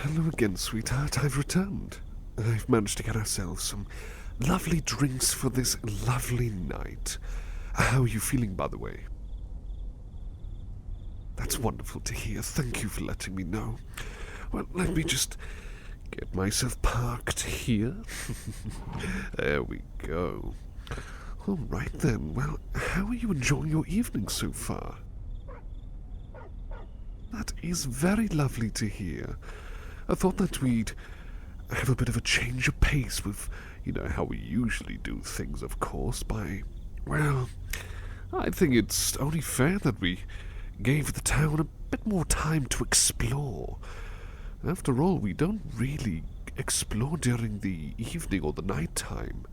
Hello again, sweetheart. I've returned. I've managed to get ourselves some lovely drinks for this lovely night. How are you feeling, by the way? That's wonderful to hear. Thank you for letting me know. Well, let me just get myself parked here. There we go. All right then. Well, how are you enjoying your evening so far? That is very lovely to hear. I thought that we'd have a bit of a change of pace with, how we usually do things, of course, well, I think it's only fair that we gave the town a bit more time to explore. After all, we don't really explore during the evening or the night time.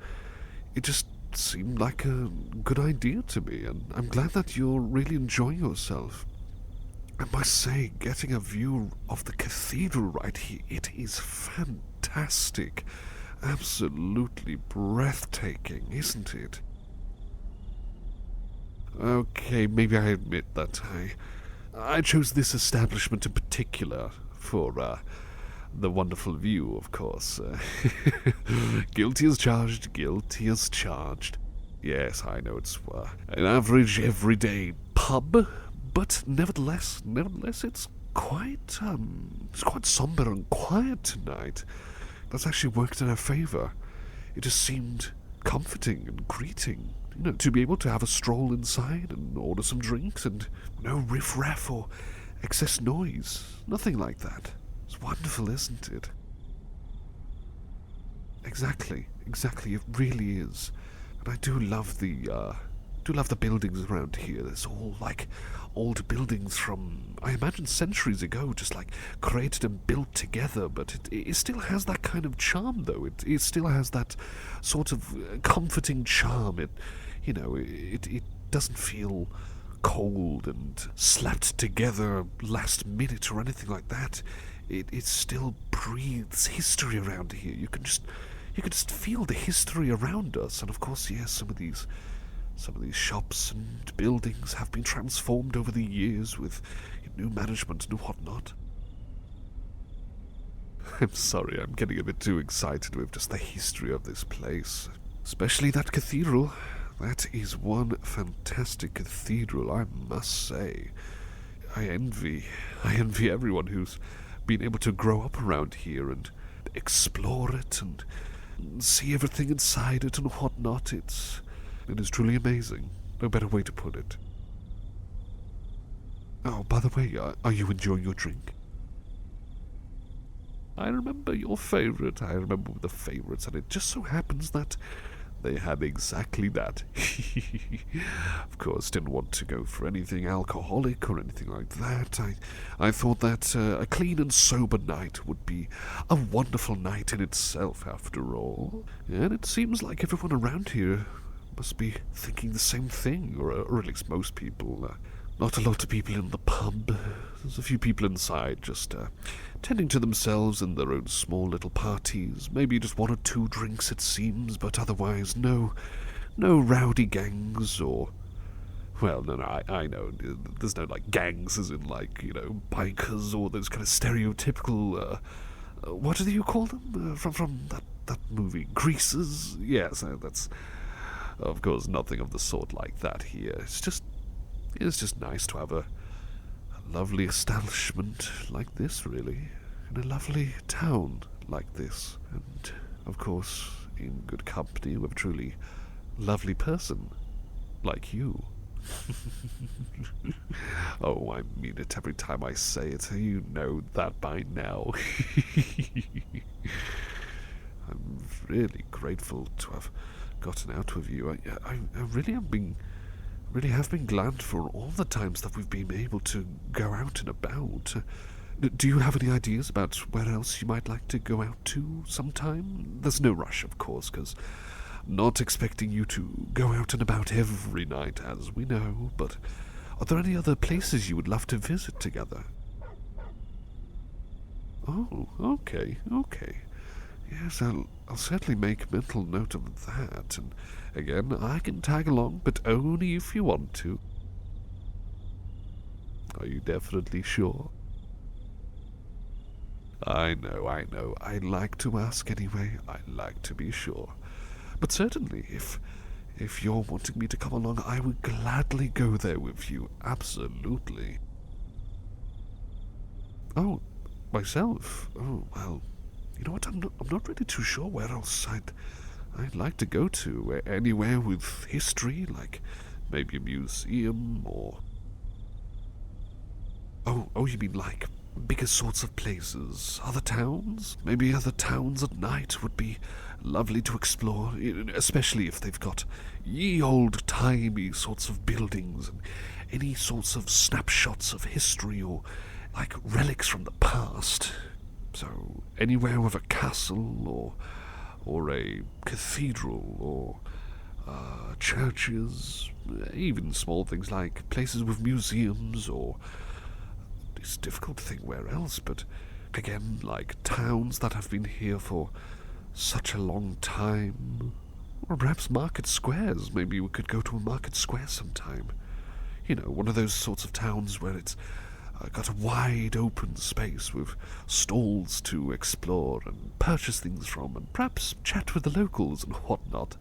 It just seemed like a good idea to me, and I'm glad that you're really enjoying yourself. I must say, getting a view of the cathedral right here, it is fantastic. Absolutely breathtaking, isn't it? Okay, maybe I admit that I chose this establishment in particular for the wonderful view, of course. Guilty as charged, guilty as charged. Yes, I know it's an average, everyday pub, but nevertheless, it's quite somber and quiet tonight. That's actually worked in our favour. It just seemed comforting and greeting, to be able to have a stroll inside and order some drinks and no riff-raff or excess noise. Nothing like that. It's wonderful, isn't it? Exactly. It really is. And I do love the buildings around here. There's all like old buildings from, I imagine, centuries ago, just like created and built together, but it still has that kind of charm, though. It still has that sort of comforting charm. It doesn't feel cold and slapped together last minute or anything like that. It still breathes history around here. You can just feel the history around us, and of course, yes, some of these shops and buildings have been transformed over the years with new management and whatnot. I'm sorry, I'm getting a bit too excited with just the history of this place. Especially that cathedral. That is one fantastic cathedral, I must say. I envy everyone who's been able to grow up around here and explore it and see everything inside it and whatnot. It is truly amazing. No better way to put it. Oh, by the way, are you enjoying your drink? I remember your favourite. I remember the favourites, and it just so happens that they had exactly that. Of course, didn't want to go for anything alcoholic or anything like that. I thought that a clean and sober night would be a wonderful night in itself, after all. And it seems like everyone around here must be thinking the same thing, or at least most people. Not a lot of people in the pub. There's a few people inside just tending to themselves in their own small little parties. Maybe just one or two drinks, it seems, but otherwise no rowdy gangs or... Well, no, I know. There's no, gangs as in, bikers or those kind of stereotypical... what do you call them? From that movie? Greasers? Yes, that's... Of course, nothing of the sort like that here. It's just nice to have a lovely establishment like this, really, in a lovely town like this, and, of course, in good company with a truly lovely person like you. Oh, I mean it every time I say it. You know that by now. I'm really grateful to have gotten out with you. I really have been glad for all the times that we've been able to go out and about. Do you have any ideas about where else you might like to go out to sometime? There's no rush, of course, because not expecting you to go out and about every night, as we know, but are there any other places you would love to visit together? Oh, okay. Yes, I'll certainly make mental note of that, and again, I can tag along, but only if you want to. Are you definitely sure? I know, I know. I like to ask anyway. I like to be sure. But certainly, if you're wanting me to come along, I would gladly go there with you. Absolutely. Oh, myself? Oh, well, you know what? I'm not really too sure where else I'd like to go to. Anywhere with history, like maybe a museum or... Oh, you mean like bigger sorts of places? Other towns? Maybe other towns at night would be lovely to explore, especially if they've got ye old-timey sorts of buildings and any sorts of snapshots of history or like relics from the past. So anywhere with a castle or a cathedral or churches, even small things like places with museums or... It's difficult to think where else, but again, like towns that have been here for such a long time. Or perhaps market squares. Maybe we could go to a market square sometime. You know, one of those sorts of towns where it's got a wide open space with stalls to explore and purchase things from and perhaps chat with the locals and whatnot.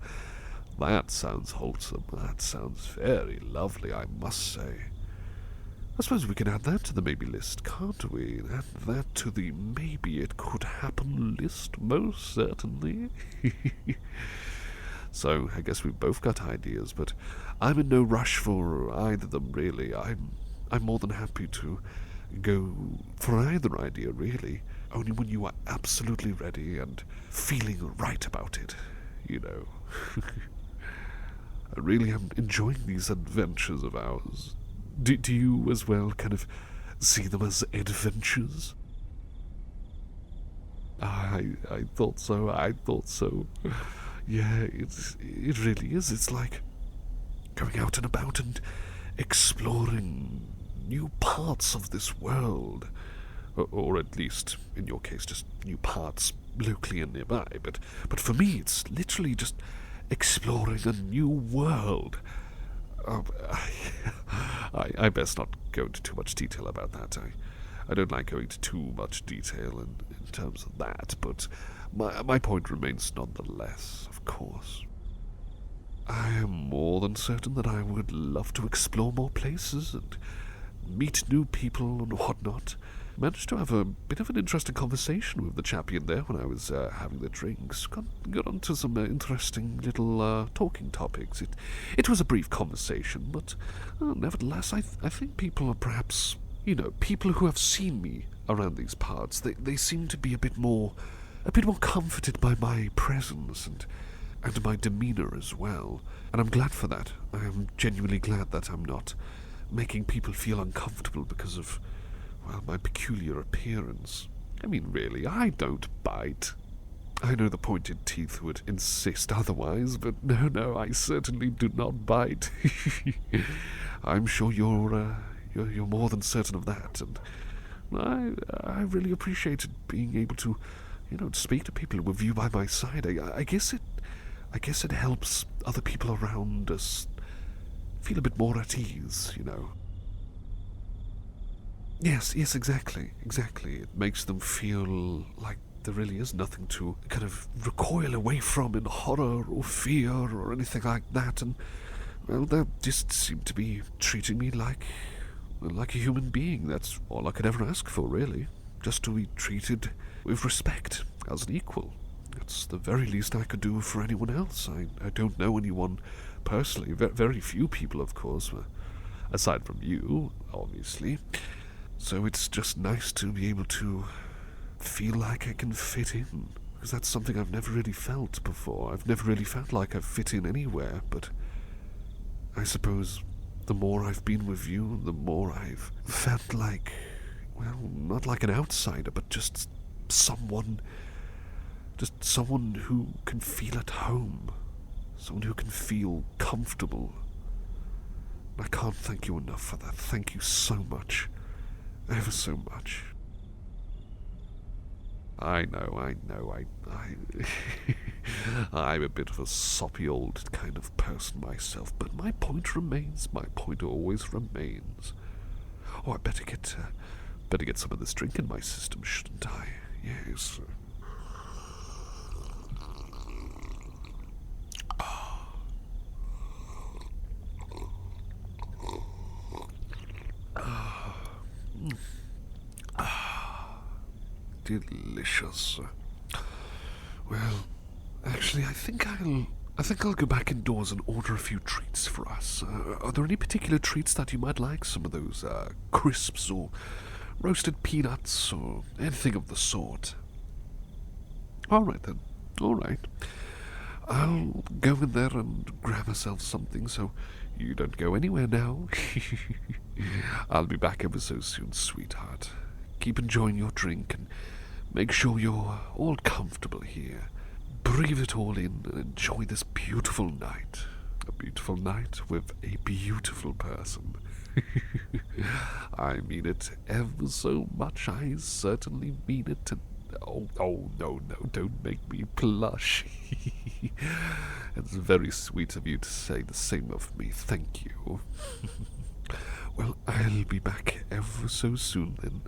That sounds wholesome. That sounds very lovely, I must say. I suppose we can add that to the maybe list, can't we? Add that to the maybe it could happen list, most certainly. So, I guess we've both got ideas, but I'm in no rush for either of them, really. I'm more than happy to go for either idea, really, only when you are absolutely ready and feeling right about it, you know. I really am enjoying these adventures of ours. Do you as well kind of see them as adventures? I thought so, Yeah, it really is. It's like going out and about and exploring new parts of this world. Or at least, in your case, just new parts locally and nearby. But for me, it's literally just exploring a new world. I best not go into too much detail about that. I don't like going into too much detail in terms of that, but my point remains nonetheless, of course. I am more than certain that I would love to explore more places and meet new people and whatnot. Managed to have a bit of an interesting conversation with the chappie in there when I was having the drinks. Got onto some interesting little talking topics. It was a brief conversation, but nevertheless, I think people are perhaps, people who have seen me around these parts, they seem to be a bit more comforted by my presence and my demeanour as well. And I'm glad for that. I am genuinely glad that I'm not making people feel uncomfortable because of, well, my peculiar appearance. I mean, really, I don't bite. I know the pointed teeth would insist otherwise, but no, I certainly do not bite. I'm sure you're more than certain of that, and I really appreciated being able to, speak to people with you by my side. I guess it helps other people around us feel a bit more at ease, Yes, exactly. It makes them feel like there really is nothing to kind of recoil away from in horror or fear or anything like that, and, well, they just seem to be treating me like a human being. That's all I could ever ask for, really. Just to be treated with respect, as an equal. That's the very least I could do for anyone else. I don't know anyone personally, very few people, of course, aside from you, obviously. So it's just nice to be able to feel like I can fit in, because that's something I've never really felt before. I've never really felt like I've fit in anywhere, but I suppose the more I've been with you, the more I've felt like, well, not like an outsider, but just someone who can feel at home, someone who can feel comfortable. I can't thank you enough for that. Thank you so much. Ever so much. I know, I'm a bit of a soppy old kind of person myself, but my point always remains. Oh, I better get some of this drink in my system, shouldn't I? Yes. Delicious. Well, actually, I think I'll go back indoors and order a few treats for us. Are there any particular treats that you might like? Some of those crisps or roasted peanuts or anything of the sort? All right then. All right. I'll go in there and grab myself something, so you don't go anywhere now. I'll be back ever so soon, sweetheart. Keep enjoying your drink and make sure you're all comfortable here. Breathe it all in and enjoy this beautiful night. A beautiful night with a beautiful person. I mean it ever so much. I certainly mean it. Oh, no, don't make me blush. It's very sweet of you to say the same of me. Thank you. Well, I'll be back ever so soon then.